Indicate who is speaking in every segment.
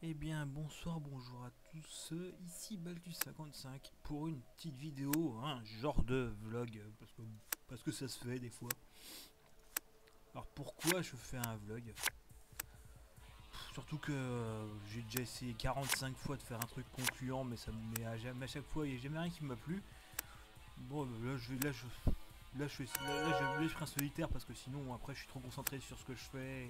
Speaker 1: Eh bien bonsoir, bonjour à tous, ici Baltus55 pour une petite vidéo, un genre de vlog, parce que ça se fait des fois. Alors pourquoi je fais un vlog? Surtout que j'ai déjà essayé 45 fois de faire un truc concluant, mais ça me met à chaque fois, il n'y a jamais rien qui m'a plu. Bon, là, je ferai un solitaire parce que sinon après je suis trop concentré sur ce que je fais.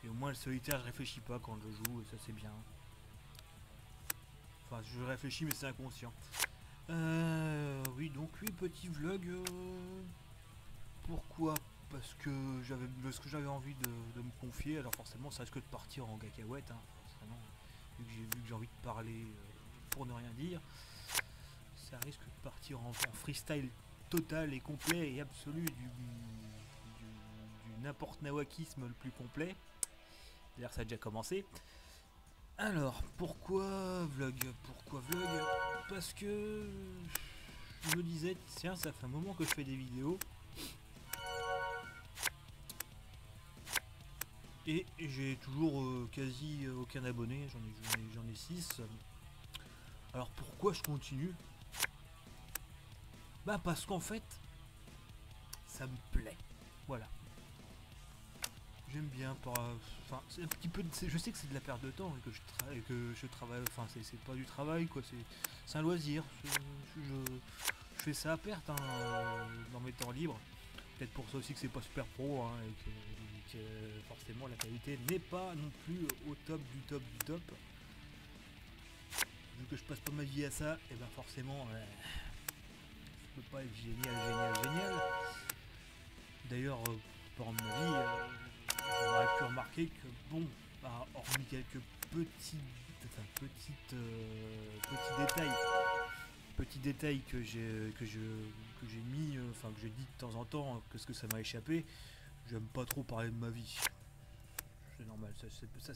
Speaker 1: Et au moins le solitaire je réfléchis pas quand je joue et ça c'est bien. Enfin je réfléchis mais c'est inconscient. Oui, donc oui, petit vlog. Pourquoi? Parce que j'avais envie de me confier. Alors forcément, ça risque de partir en cacahuète, hein, forcément. Vu que j'ai envie de parler pour ne rien dire, ça risque de partir en freestyle total et complet et absolu du n'importe nawakisme le plus complet. D'ailleurs, ça a déjà commencé. Alors, pourquoi vlog? Pourquoi vlog? Parce que je me disais, tiens, ça fait un moment que je fais des vidéos. Et j'ai toujours quasi aucun abonné, j'en ai 6. Alors pourquoi je continue? Bah parce qu'en fait, ça me plaît. Voilà. J'aime bien enfin, c'est un petit peu je sais que c'est de la perte de temps et que je travaille, enfin c'est pas du travail quoi, c'est un loisir. Je fais ça à perte hein, dans mes temps libres. Peut-être pour ça aussi que c'est pas super pro hein, et que forcément la qualité n'est pas non plus au top du top du top. Vu que je passe pas ma vie à ça, et ben forcément je peux pas être génial. D'ailleurs, pendant ma vie, j'aurais pu remarquer que bon, bah, hormis quelques petits détails que j'ai mis, enfin que j'ai dit de temps en temps, que ce que ça m'a échappé, j'aime pas trop parler de ma vie. C'est normal, c'est parce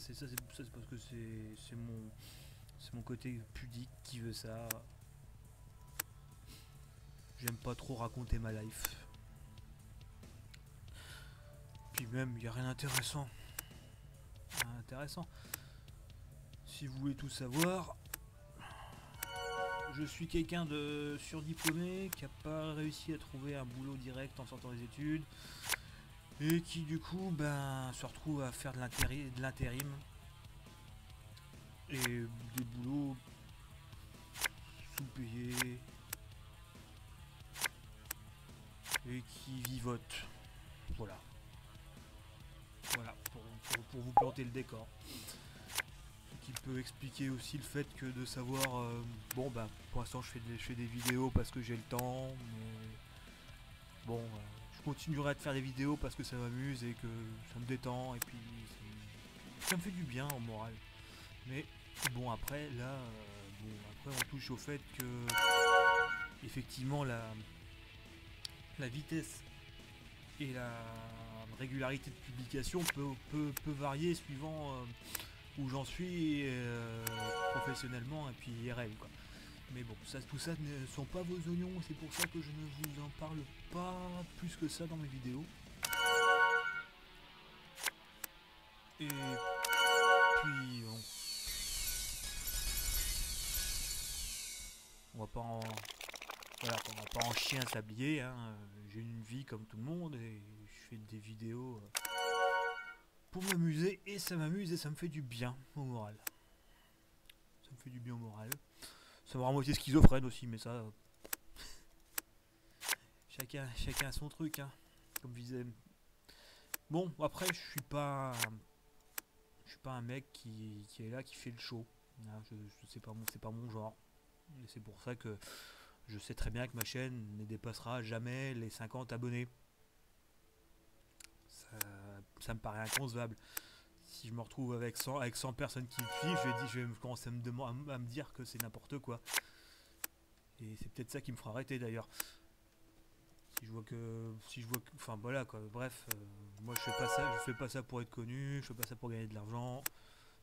Speaker 1: que c'est mon côté pudique qui veut ça. J'aime pas trop raconter ma life. Puis même, il n'y a rien d'intéressant. Rien d'intéressant. Si vous voulez tout savoir, je suis quelqu'un de surdiplômé qui n'a pas réussi à trouver un boulot direct en sortant des études et qui du coup se retrouve à faire de l'intérim et des boulots sous-payés et qui vivote. Voilà. Voilà, pour vous planter le décor. Ce qui peut expliquer aussi le fait que de savoir, bon bah pour l'instant je fais des vidéos parce que j'ai le temps, mais bon, je continuerai de faire des vidéos parce que ça m'amuse et que ça me détend et puis ça me fait du bien au moral. Mais bon après là, bon après on touche au fait que effectivement la vitesse et la régularité de publication peut varier suivant où j'en suis professionnellement et puis IRL quoi. Mais bon, tout ça ne sont pas vos oignons, c'est pour ça que je ne vous en parle pas plus que ça dans mes vidéos. Et puis on va pas en voilà, on va pas en chien s'habiller, hein. J'ai une vie comme tout le monde et je fais des vidéos pour m'amuser et ça m'amuse et ça me fait du bien au moral. Ça me fait du bien au moral. Ça me rend moitié schizophrène aussi, mais ça, chacun a son truc, hein. Comme je disais. Bon, après, je suis pas un mec qui est là, qui fait le show. Hein, c'est pas mon genre. Et c'est pour ça que je sais très bien que ma chaîne ne dépassera jamais les 50 abonnés. Ça, ça me paraît inconcevable. Si je me retrouve avec 100 personnes qui me suivent, je vais commencer à me dire que c'est n'importe quoi. Et c'est peut-être ça qui me fera arrêter d'ailleurs. Enfin voilà quoi, bref, moi je fais pas ça pour être connu, je fais pas ça pour gagner de l'argent.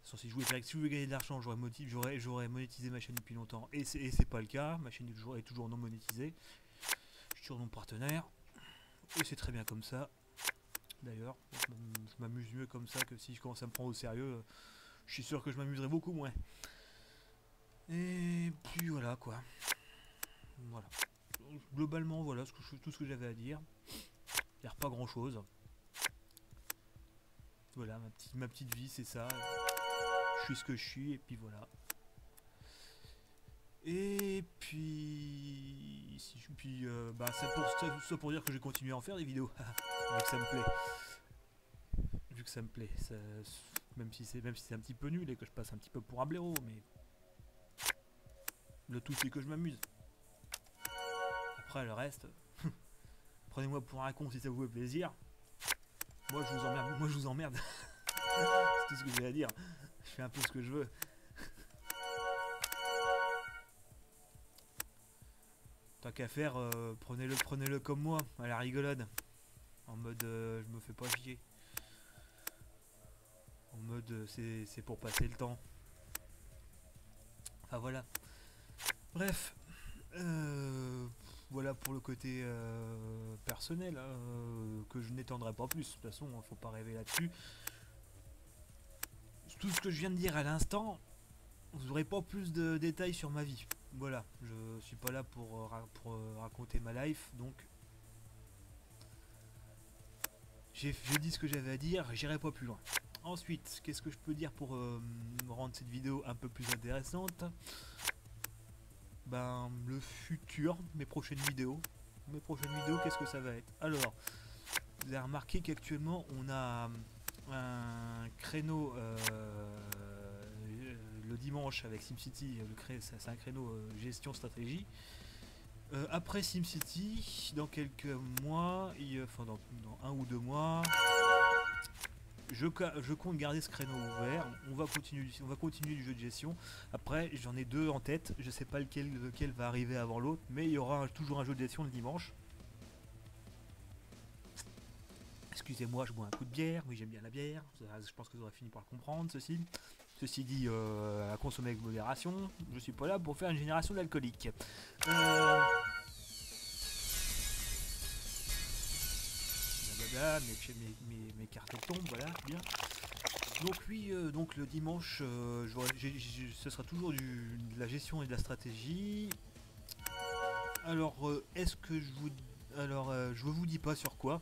Speaker 1: Si je voulais gagner de l'argent, j'aurais monétisé ma chaîne depuis longtemps. Et c'est pas le cas, ma chaîne est toujours non monétisée. Je suis toujours non partenaire. Et c'est très bien comme ça. D'ailleurs, je m'amuse mieux comme ça que si je commence à me prendre au sérieux. je suis sûr que je m'amuserai beaucoup moins. Et puis voilà quoi. Voilà. Globalement, voilà tout ce que j'avais à dire. Il n'y a pas grand chose. Voilà, ma petite vie, c'est ça. Je suis ce que je suis, et puis voilà. Et puis, bah, c'est pour dire que je vais continuer à en faire des vidéos, vu que ça me plaît. Vu que ça me plaît, même si c'est un petit peu nul et que je passe un petit peu pour un blaireau, mais le tout c'est que je m'amuse. Après le reste, prenez-moi pour un con si ça vous fait plaisir. Moi je vous emmerde, c'est tout ce que j'ai à dire. Je fais un peu ce que je veux. Tant qu'à faire, prenez-le comme moi, à la rigolade. En mode je me fais pas chier. En mode c'est pour passer le temps. Enfin voilà. Bref. Voilà pour le côté personnel, que je n'étendrai pas plus. De toute façon, il ne faut pas rêver là-dessus. Tout ce que je viens de dire à l'instant, vous n'aurez pas plus de détails sur ma vie. Voilà, je suis pas là pour raconter ma life, donc j'ai dit ce que j'avais à dire, j'irai pas plus loin. Ensuite, qu'est-ce que je peux dire pour rendre cette vidéo un peu plus intéressante? Ben, le futur, mes prochaines vidéos, qu'est-ce que ça va être? Alors, vous avez remarqué qu'actuellement on a un créneau le dimanche avec SimCity. C'est un créneau gestion stratégie. Après SimCity, dans quelques mois, enfin dans 1 ou 2 mois, je compte garder ce créneau ouvert. On va continuer du jeu de gestion. Après, j'en ai 2 en tête. Je sais pas lequel va arriver avant l'autre, mais il y aura toujours un jeu de gestion le dimanche. Excusez-moi, je bois un coup de bière. Oui, j'aime bien la bière. Je pense que vous aurez fini par le comprendre, ceci. Ceci dit, à consommer avec modération. Je suis pas là pour faire une génération d'alcooliques. Mes cartes tombent, voilà, bien. Donc oui, donc le dimanche, ce sera toujours de la gestion et de la stratégie. Alors, est-ce que je vous dis pas sur quoi,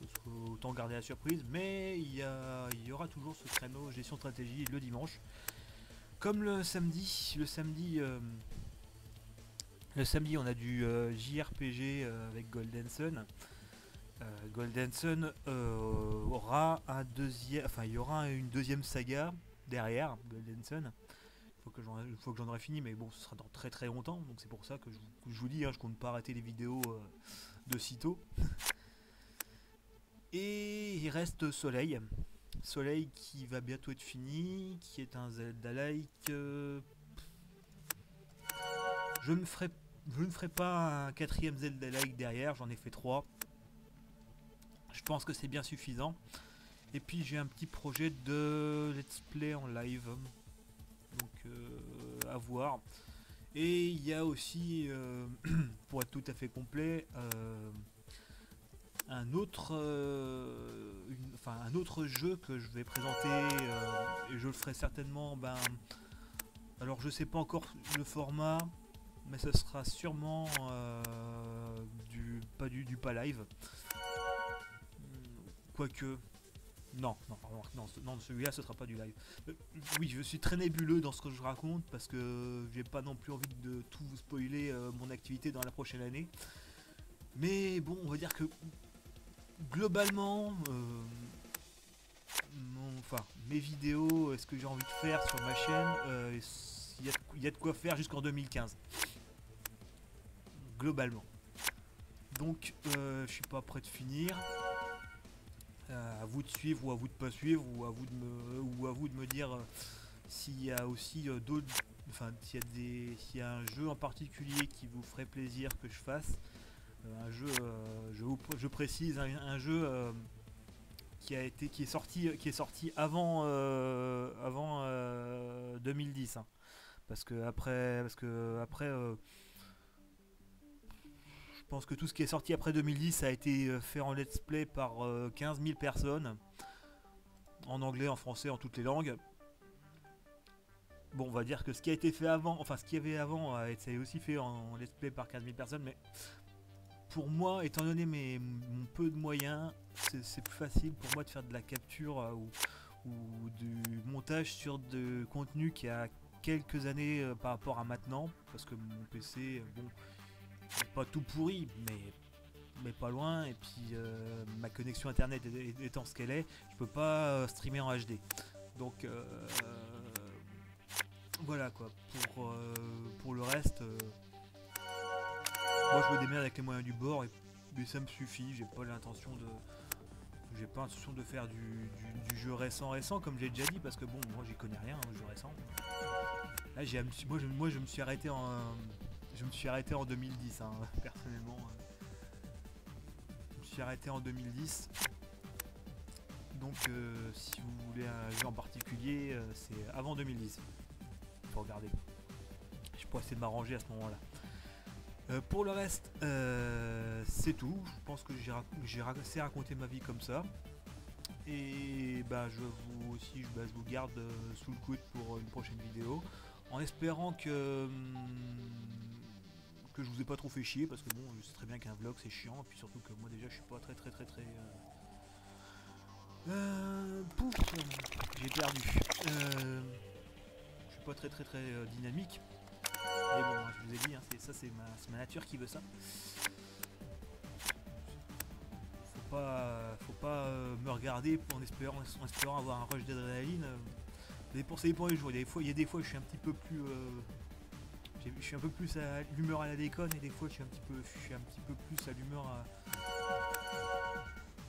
Speaker 1: parce que autant garder la surprise, mais il y aura toujours ce créneau gestion stratégie le dimanche. Comme le samedi, on a du JRPG avec Golden Sun. Golden Sun aura il y aura une deuxième saga derrière Golden Sun. Il faut que j'en aurai fini, mais bon, ce sera dans très très longtemps, donc c'est pour ça que je vous dis, hein, je compte pas arrêter les vidéos de sitôt. Et il reste Soleil. Soleil qui va bientôt être fini, qui est un Zelda-like. Je ne ferai pas un 4ème Zelda-like derrière, j'en ai fait 3. Je pense que c'est bien suffisant. Et puis j'ai un petit projet de let's play en live, donc à voir. Et il y a aussi, pour être tout à fait complet, un autre jeu que je vais présenter, et je le ferai certainement, alors je sais pas encore le format, mais ce sera sûrement pas live. Quoique, non, celui-là ce sera pas du live. Oui, je suis très nébuleux dans ce que je raconte parce que j'ai pas non plus envie de tout vous spoiler mon activité dans la prochaine année. Mais bon, on va dire que globalement, mes vidéos, ce que j'ai envie de faire sur ma chaîne, il y a de quoi faire jusqu'en 2015. Globalement. Donc, je suis pas prêt de finir. À vous de suivre ou à vous de pas suivre, ou à vous de me dire s'il y a aussi d'autres, s'il y a un jeu en particulier qui vous ferait plaisir que je fasse. Un jeu, je précise, un jeu qui est sorti avant 2010, hein. Parce que après je pense que tout ce qui est sorti après 2010 a été fait en let's play par 15 000 personnes. en anglais, en français, en toutes les langues. Bon, on va dire que ce qui a été fait avant, enfin ce qu'il y avait avant, a été aussi fait en let's play par 15 000 personnes, mais pour moi, étant donné mon peu de moyens, c'est plus facile pour moi de faire de la capture ou du montage sur de contenu qui a quelques années par rapport à maintenant, parce que mon PC, bon, pas tout pourri, mais pas loin, et puis ma connexion internet étant ce qu'elle est, je peux pas streamer en HD. Donc voilà quoi, pour le reste, moi je me démerde avec les moyens du bord, mais ça me suffit, j'ai pas l'intention de faire du jeu récent comme j'ai déjà dit, parce que bon, moi j'y connais rien, jeu récent. Là moi je me suis arrêté en 2010 hein, personnellement. Je me suis arrêté en 2010. Donc si vous voulez un jeu en particulier, c'est avant 2010. Faut regarder. Je pourrais essayer de m'arranger à ce moment-là. Pour le reste, c'est tout. Je pense que j'ai assez raconté ma vie comme ça. Et bah je vous garde sous le coude pour une prochaine vidéo. En espérant que je vous ai pas trop fait chier, parce que bon, je sais très bien qu'un vlog c'est chiant, et puis surtout que moi déjà je suis pas très pouf, j'ai perdu. Je suis pas très dynamique. Mais bon, je vous ai dit, hein, c'est ma nature qui veut ça. Faut pas me regarder en espérant avoir un rush d'adrénaline. Ça dépend les jours. Il y a des fois je suis un petit peu plus je suis un peu plus à l'humeur à la déconne, et des fois je suis un petit peu plus à l'humeur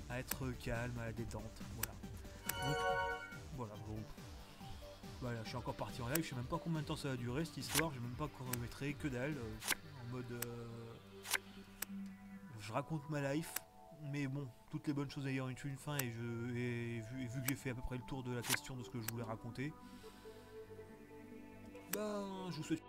Speaker 1: à être calme, à la détente. Voilà. Donc voilà, bon. Voilà, je suis encore parti en live, je sais même pas combien de temps ça va durer cette histoire, je sais même pas chronométrer, que dalle, en mode je raconte ma life, mais bon, toutes les bonnes choses ayant une fin, et vu que j'ai fait à peu près le tour de la question de ce que je voulais raconter, ben je vous souhaite